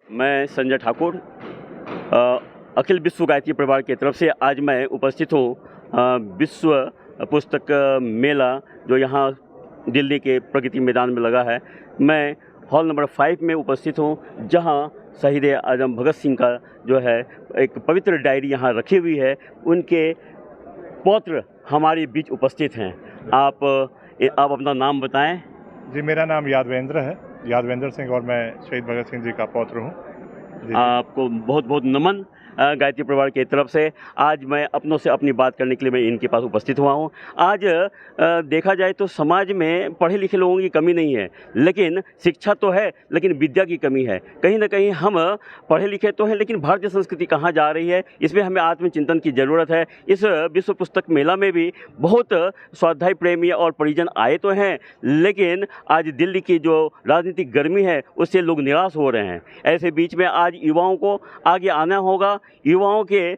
मैं संजय ठाकुर अखिल विश्व गायत्री परिवार की तरफ से आज मैं उपस्थित हूँ विश्व पुस्तक मेला जो यहाँ दिल्ली के प्रगति मैदान में लगा है। मैं हॉल नंबर 5 में उपस्थित हूँ जहाँ शहीद आजम भगत सिंह का जो है एक पवित्र डायरी यहाँ रखी हुई है। उनके पौत्र हमारे बीच उपस्थित हैं। आप अपना नाम बताएं। जी, मेरा नाम यादवेंद्र है, यादवेंद्र सिंह, और मैं शहीद भगत सिंह जी का पौत्र हूँ। आपको बहुत बहुत नमन गायत्री परिवार की तरफ से। आज मैं अपनों से अपनी बात करने के लिए मैं इनके पास उपस्थित हुआ हूँ। आज देखा जाए तो समाज में पढ़े लिखे लोगों की कमी नहीं है, लेकिन शिक्षा तो है, लेकिन विद्या की कमी है। कहीं ना कहीं हम पढ़े लिखे तो हैं, लेकिन भारतीय संस्कृति कहाँ जा रही है, इसमें हमें आत्मचिंतन की ज़रूरत है। इस विश्व पुस्तक मेला में भी बहुत स्वाध्याय प्रेमी और परिजन आए तो हैं, लेकिन आज दिल्ली की जो राजनीतिक गर्मी है उससे लोग निराश हो रहे हैं। ऐसे बीच में आज युवाओं को आगे आना होगा, युवाओं के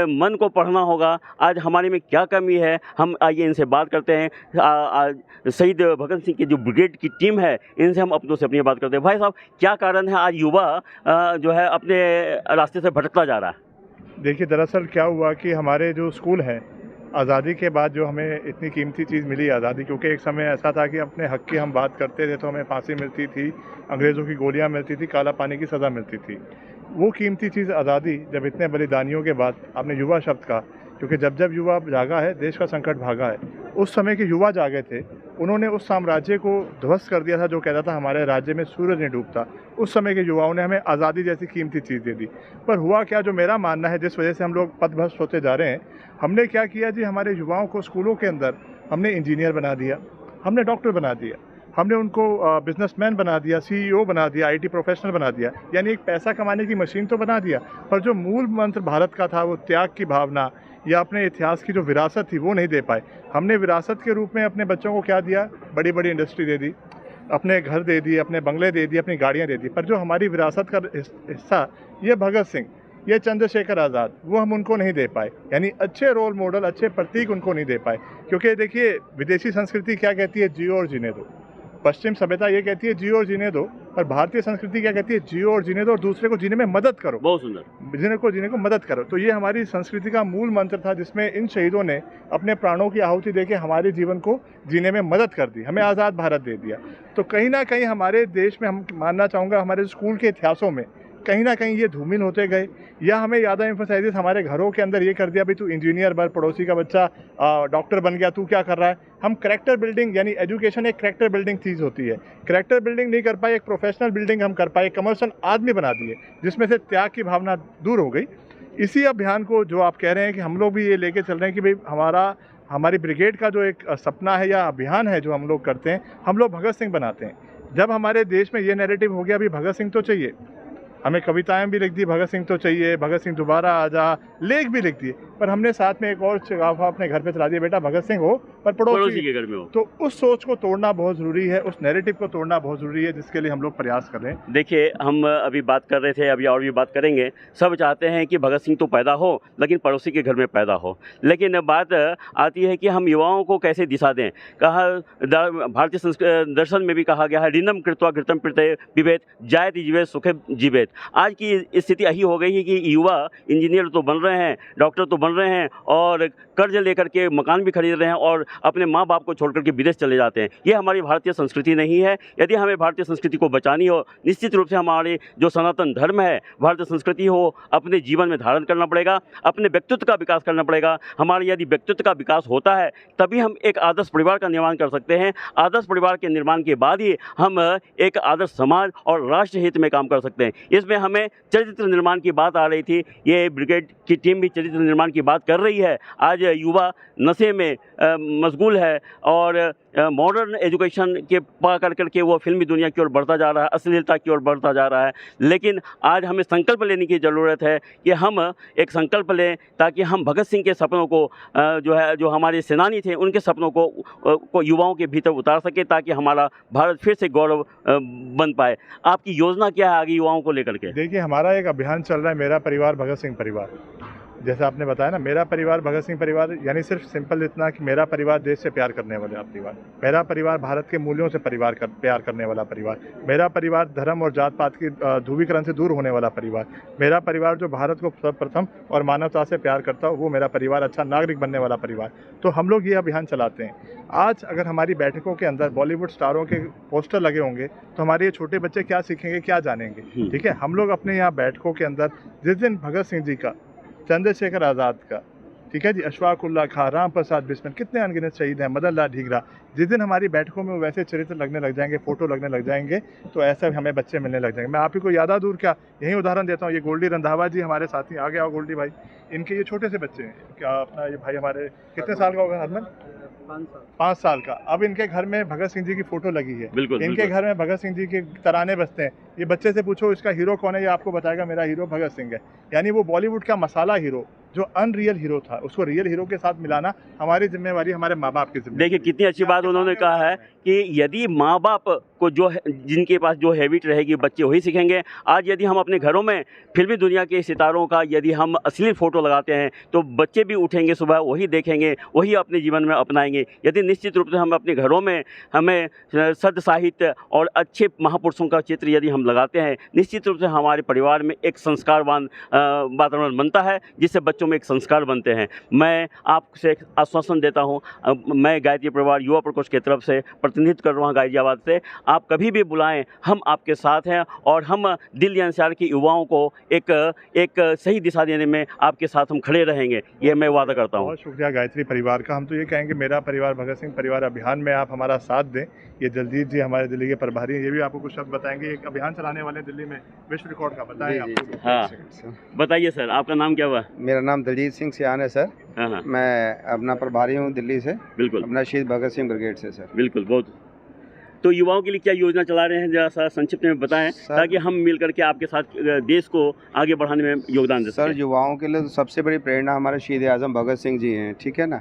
मन को पढ़ना होगा। आज हमारे में क्या कमी है, हम आइए इनसे बात करते हैं। आज शहीद भगत सिंह की जो ब्रिगेड की टीम है, इनसे हम अपनों से अपनी बात करते हैं। भाई साहब, क्या कारण है आज युवा जो है अपने रास्ते से भटकता जा रहा है? देखिए, दरअसल क्या हुआ कि हमारे जो स्कूल हैं, आज़ादी के बाद जो हमें इतनी कीमती चीज़ मिली आज़ादी, क्योंकि एक समय ऐसा था कि अपने हक़ की हम बात करते थे तो हमें फांसी मिलती थी, अंग्रेज़ों की गोलियां मिलती थी, काला पानी की सज़ा मिलती थी। वो कीमती चीज़ आज़ादी जब इतने बलिदानियों के बाद आपने युवा शब्द का, क्योंकि जब जब युवा जागा है देश का संकट भागा है। उस समय के युवा जागे थे, उन्होंने उस साम्राज्य को ध्वस्त कर दिया था जो कहता था हमारे राज्य में सूरज नहीं डूबता। उस समय के युवाओं ने हमें आज़ादी जैसी कीमती चीज़ दे दी। पर हुआ क्या, जो मेरा मानना है जिस वजह से हम लोग पथभ्रष्ट होते जा रहे हैं, हमने क्या किया जी, हमारे युवाओं को स्कूलों के अंदर हमने इंजीनियर बना दिया, हमने डॉक्टर बना दिया, हमने उनको बिजनेसमैन बना दिया, सीईओ बना दिया, आईटी प्रोफेशनल बना दिया। यानी एक पैसा कमाने की मशीन तो बना दिया, पर जो मूल मंत्र भारत का था, वो त्याग की भावना या अपने इतिहास की जो विरासत थी वो नहीं दे पाए। हमने विरासत के रूप में अपने बच्चों को क्या दिया, बड़ी बड़ी इंडस्ट्री दे दी, अपने घर दे दिए, अपने बंगले दे दिए, अपनी गाड़ियाँ दे दी। पर जो हमारी विरासत का हिस्सा, ये भगत सिंह, ये चंद्रशेखर आज़ाद, वो हम उनको नहीं दे पाए। यानी अच्छे रोल मॉडल, अच्छे प्रतीक उनको नहीं दे पाए। क्योंकि देखिए, विदेशी संस्कृति क्या कहती है, जियो और जीने दो। पश्चिम सभ्यता ये कहती है जियो और जीने दो, और भारतीय संस्कृति क्या कहती है, जियो और जीने दो और दूसरे को जीने में मदद करो। बहुत सुंदर, जीने को मदद करो। तो ये हमारी संस्कृति का मूल मंत्र था, जिसमें इन शहीदों ने अपने प्राणों की आहुति देके हमारे जीवन को जीने में मदद कर दी, हमें आज़ाद भारत दे दिया। तो कहीं ना कहीं हमारे देश में, हम मानना चाहूँगा हमारे स्कूल के इतिहासों में कहीं ना कहीं ये धूमिल होते गए, या हमें ज़्यादा एम्फसाइज हमारे घरों के अंदर ये कर दिया, भाई तू इंजीनियर बन, पड़ोसी का बच्चा डॉक्टर बन गया, तू क्या कर रहा है। हम करैक्टर बिल्डिंग, यानी एजुकेशन एक करैक्टर बिल्डिंग चीज़ होती है, करैक्टर बिल्डिंग नहीं कर पाए, एक प्रोफेशनल बिल्डिंग हम कर पाए, कमर्शियल आदमी बना दिए, जिसमें से त्याग की भावना दूर हो गई। इसी अभियान को जो आप कह रहे हैं कि हम लोग भी ये लेके चल रहे हैं कि भाई हमारी ब्रिगेड का जो एक सपना है या अभियान है जो हम लोग करते हैं, हम लोग भगत सिंह बनाते हैं। जब हमारे देश में ये नैरेटिव हो गया अभी भगत सिंह तो चाहिए, हमें कविताएं भी लिख दी, भगत सिंह तो चाहिए, भगत सिंह दोबारा आ जा, लेख भी लिख दिए, पर हमने साथ में एक और चिगाफा अपने घर पे चला दिया, बेटा भगत सिंह हो पर पड़ोसी के घर में हो। तो उस सोच को तोड़ना बहुत ज़रूरी है, उस नैरेटिव को तोड़ना बहुत ज़रूरी है, जिसके लिए हम लोग प्रयास कर रहे हैं। देखिए, हम अभी बात कर रहे थे, अभी और भी बात करेंगे। सब चाहते हैं कि भगत सिंह तो पैदा हो, लेकिन पड़ोसी के घर में पैदा हो। लेकिन बात आती है कि हम युवाओं को कैसे दिशा दें। कहा भारतीय दर्शन में भी कहा गया है, ऋणम कृत्वा घृतम पिबेत विवेत जायत जीवेत सुखे जीवेत। आज की स्थिति यही हो गई है कि युवा इंजीनियर तो बन रहे हैं, डॉक्टर तो बन रहे हैं, और कर्ज लेकर के मकान भी खरीद रहे हैं, और अपने माँ बाप को छोड़ करके विदेश चले जाते हैं। ये हमारी भारतीय संस्कृति नहीं है। यदि हमें भारतीय संस्कृति को बचानी हो, निश्चित रूप से हमारे जो सनातन धर्म है, भारतीय संस्कृति हो, अपने जीवन में धारण करना पड़ेगा, अपने व्यक्तित्व का विकास करना पड़ेगा। हमारे यदि व्यक्तित्व का विकास होता है, तभी हम एक आदर्श परिवार का निर्माण कर सकते हैं। आदर्श परिवार के निर्माण के बाद ही हम एक आदर्श समाज और राष्ट्र हित में काम कर सकते हैं। इसमें हमें चरित्र निर्माण की बात आ रही थी, ये ब्रिगेड की टीम भी चरित्र निर्माण की बात कर रही है। आज युवा नशे में मशगूल है, और मॉडर्न एजुकेशन के पा कर करके वो फिल्मी दुनिया की ओर बढ़ता जा रहा है, अश्लीलता की ओर बढ़ता जा रहा है। लेकिन आज हमें संकल्प लेने की ज़रूरत है कि हम एक संकल्प लें, ताकि हम भगत सिंह के सपनों को जो हमारे सेनानी थे, उनके सपनों को युवाओं के भीतर उतार सके, ताकि हमारा भारत फिर से गौरव बन पाए। आपकी योजना क्या है आगे युवाओं को लेकर के? देखिए, हमारा एक अभियान चल रहा है, मेरा परिवार भगत सिंह परिवार। जैसा आपने बताया ना, मेरा परिवार भगत सिंह परिवार यानी सिर्फ सिंपल इतना कि मेरा परिवार देश से प्यार करने वाला परिवार, मेरा परिवार भारत के मूल्यों से प्यार करने वाला परिवार, मेरा परिवार धर्म और जात पात की ध्रुवीकरण से दूर होने वाला परिवार, मेरा परिवार जो भारत को सर्वप्रथम और मानवता से प्यार करता हो वो मेरा परिवार, अच्छा नागरिक बनने वाला परिवार। तो हम लोग ये अभियान चलाते हैं। आज अगर हमारी बैठकों के अंदर बॉलीवुड स्टारों के पोस्टर लगे होंगे तो हमारे ये छोटे बच्चे क्या सीखेंगे, क्या जानेंगे? ठीक है, हम लोग अपने यहाँ बैठकों के अंदर जिस दिन भगत सिंह जी का, चंद्रशेखर आज़ाद का, ठीक है जी, अशफाक उल्लाह खां, राम प्रसाद बिस्मिल, कितने अनगिनत शहीद हैं, मदन लाल ढींगरा, जिस दिन हमारी बैठकों में वैसे चरित्र लगने लग जाएंगे, फोटो लगने लग जाएंगे, तो ऐसे हमें बच्चे मिलने लग जाएंगे। मैं आप ही को यादा दूर क्या यही उदाहरण देता हूँ, ये गोल्डी रंधावा जी हमारे साथी, आ गया गोल्डी भाई, इनके ये छोटे से बच्चे हैं, क्या अपना ये भाई हमारे कितने साल का होगा हरमन? 5 साल का। अब इनके घर में भगत सिंह जी की फोटो लगी है, इनके घर में भगत सिंह जी के तराने बजते हैं। ये बच्चे से पूछो इसका हीरो कौन है, ये आपको बताएगा मेरा हीरो भगत सिंह है। यानी वो बॉलीवुड का मसाला हीरो जो अनरियल हीरो था, उसको रियल हीरो के साथ मिलाना हमारी जिम्मेवारी, हमारे माँ बाप की जिम्मेवारी। देखिए कितनी अच्छी बात उन्होंने कहा है कि यदि माँ बाप को जो जिनके पास जो हैबिट रहेगी बच्चे वही सीखेंगे। आज यदि हम अपने घरों में फिल्मी दुनिया के सितारों का यदि हम असली फ़ोटो लगाते हैं तो बच्चे भी उठेंगे सुबह, वही देखेंगे, वही अपने जीवन में अपनाएंगे। यदि निश्चित रूप से हम अपने घरों में हमें सद साहित्य और अच्छे महापुरुषों का चित्र यदि हम लगाते हैं, निश्चित रूप से हमारे परिवार में एक संस्कारवान वातावरण बनता है, जिससे बच्चों में एक संस्कार बनते हैं। मैं आपसे एक आश्वासन देता हूँ, मैं गायत्री परिवार युवा प्रकोष्ठ की तरफ से प्रतिनिधित्व कर रहा हूँ गाजियाबाद से। आप कभी भी बुलाएं, हम आपके साथ हैं और हम दिल्ली एनसीआर के युवाओं को एक सही दिशा देने में आपके साथ हम खड़े रहेंगे, ये मैं वादा करता हूँ। बहुत शुक्रिया गायत्री परिवार का। हम तो ये कहेंगे मेरा परिवार भगत सिंह परिवार अभियान में आप हमारा साथ दें। ये जलजीत जी हमारे दिल्ली के प्रभारी हैं, ये भी आपको कुछ शब्द बताएंगे। एक अभियान चलाने वाले दिल्ली में विश्व रिकॉर्ड का, बताएं आप। हाँ बताइए सर, आपका नाम क्या हुआ? मेरा नाम दलजीत सिंह सियान है सर। हाँ मैं अपना प्रभारी हूँ दिल्ली से, बिल्कुल, अपना शहीद भगत सिंह ब्रिगेड से सर। बिल्कुल। बहुत तो युवाओं के लिए क्या योजना चला रहे हैं, जरा सा संक्षिप्त में बताएं ताकि हम मिल करके आपके साथ देश को आगे बढ़ाने में योगदान दे सकें। सर युवाओं के लिए तो सबसे बड़ी प्रेरणा हमारे शहीद आज़म भगत सिंह जी हैं, ठीक है ना।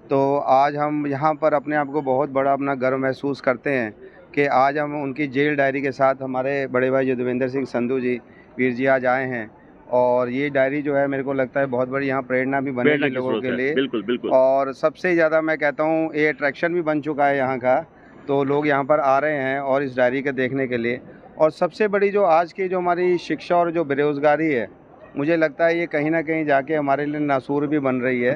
तो आज हम यहाँ पर अपने आप को बहुत बड़ा अपना गर्व महसूस करते हैं कि आज हम उनकी जेल डायरी के साथ हमारे बड़े भाई युद्धवेंद्र सिंह संधू जी वीर जी आज आए हैं। और ये डायरी जो है मेरे को लगता है बहुत बड़ी यहाँ प्रेरणा भी बनेगी लोगों के लिए। बिल्कुल बिल्कुल। और सबसे ज़्यादा मैं कहता हूँ ये अट्रैक्शन भी बन चुका है यहाँ का, तो लोग यहाँ पर आ रहे हैं और इस डायरी के देखने के लिए। और सबसे बड़ी जो आज की जो हमारी शिक्षा और जो बेरोज़गारी है, मुझे लगता है ये कहीं ना कहीं जाके हमारे लिए नासूर भी बन रही है।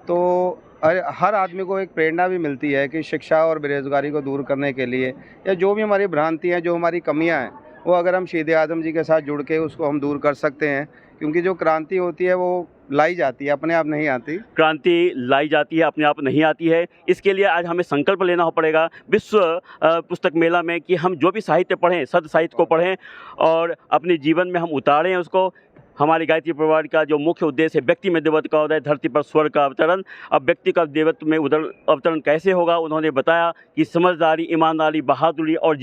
तो हर आदमी को एक प्रेरणा भी मिलती है कि शिक्षा और बेरोज़गारी को दूर करने के लिए या जो भी हमारी भ्रांतियाँ, जो हमारी कमियाँ हैं, वो अगर हम शहीद आज़म जी के साथ जुड़ के उसको हम दूर कर सकते हैं। क्योंकि जो क्रांति होती है वो लाई जाती है, अपने आप नहीं आती। क्रांति लाई जाती है, अपने आप नहीं आती है। इसके लिए आज हमें संकल्प लेना पड़ेगा विश्व पुस्तक मेला में कि हम जो भी साहित्य पढ़ें, सद साहित्य को पढ़ें और अपने जीवन में हम उतारें उसको। हमारे गायत्री परिवार का जो मुख्य उद्देश्य है, व्यक्ति में देवत्व का उदय, धरती पर स्वर्ग का अवतरण। अब व्यक्ति का देवत्व में अवतरण कैसे होगा, उन्होंने बताया कि समझदारी, ईमानदारी, बहादुरी और